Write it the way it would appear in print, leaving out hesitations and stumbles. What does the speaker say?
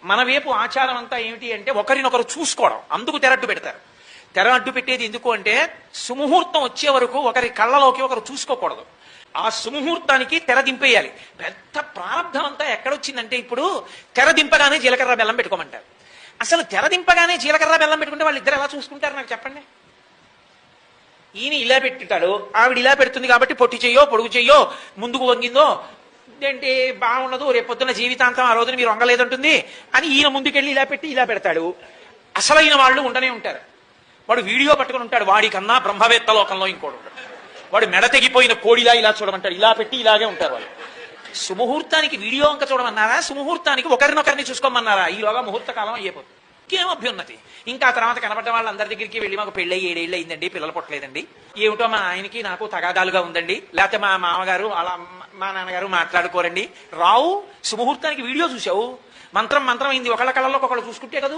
మన వైపు ఆచారం అంతా ఏమిటి అంటే ఒకరినొకరు చూసుకోవడం. అందుకు తెర అడ్డు పెడతారు. తెర అడ్డు పెట్టేది ఎందుకు అంటే సుముహూర్తం వచ్చే వరకు ఒకరి కళ్ళలోకి ఒకరు చూసుకోకూడదు. ఆ సుముహూర్తానికి తెర దింపేయాలి. పెద్ద ప్రారంభం అంతా ఎక్కడొచ్చిందంటే ఇప్పుడు తెర దింపగానే జీలకర్ర బెల్లం పెట్టుకోమంటారు. అసలు తెర దింపగానే జీలకర్ర బెల్లం పెట్టుకుంటే వాళ్ళిద్దరు ఎలా చూసుకుంటారు నాకు చెప్పండి. ఈయన ఇలా పెట్టింటాడు, ఆవిడ ఇలా పెడుతుంది కాబట్టి పొట్టి చెయ్యో పొడుగు చెయ్యో ముందుకు వంగిందో ఏంటి బాగుండదు, రేపొద్దున జీవితాంతం ఆ రోజున మీరు వంగలేదంటుంది అని ఈయన ముందుకెళ్ళి ఇలా పెట్టి ఇలా పెడతాడు. అసలైన వాళ్ళు ఉండనే ఉంటారు. వాడు వీడియో పట్టుకుని ఉంటాడు, వాడికన్నా బ్రహ్మవేత్త లోకంలో ఇంకోడు ఉంటాడు. వాడు మెడ తెగిపోయిన కోడిలా ఇలా చూడమంటాడు, ఇలా పెట్టి ఇలాగే ఉంటారు వాళ్ళు. సుముహూర్తానికి వీడియో అంక చూడమన్నారా, సుముహూర్తానికి ఒకరినొకరిని చూసుకోమన్నారా? ఈలోగా ముహూర్త కాలం అయిపోతుంది. ఇంకేం అభ్యున్నతి. ఇంకా తర్వాత కనబడ్డ వాళ్ళందరి దగ్గరికి వెళ్ళి మాకు పెళ్ళి 7 ఏళ్ళు అయిందండి, పిల్లలు పుట్టలేదండి, ఏమిటో మా ఆయనకి నాకు తగాదాలుగా ఉందండి, లేకపోతే మా మామగారు అలా మా నాన్నగారు మాట్లాడుకోరండి. రావు సుముహూర్తానికి వీడియో చూసావు, మంత్రం అయింది, ఒకళ్ళ కళ్ళలో ఒకళ్ళు చూసుకుంటే కదా.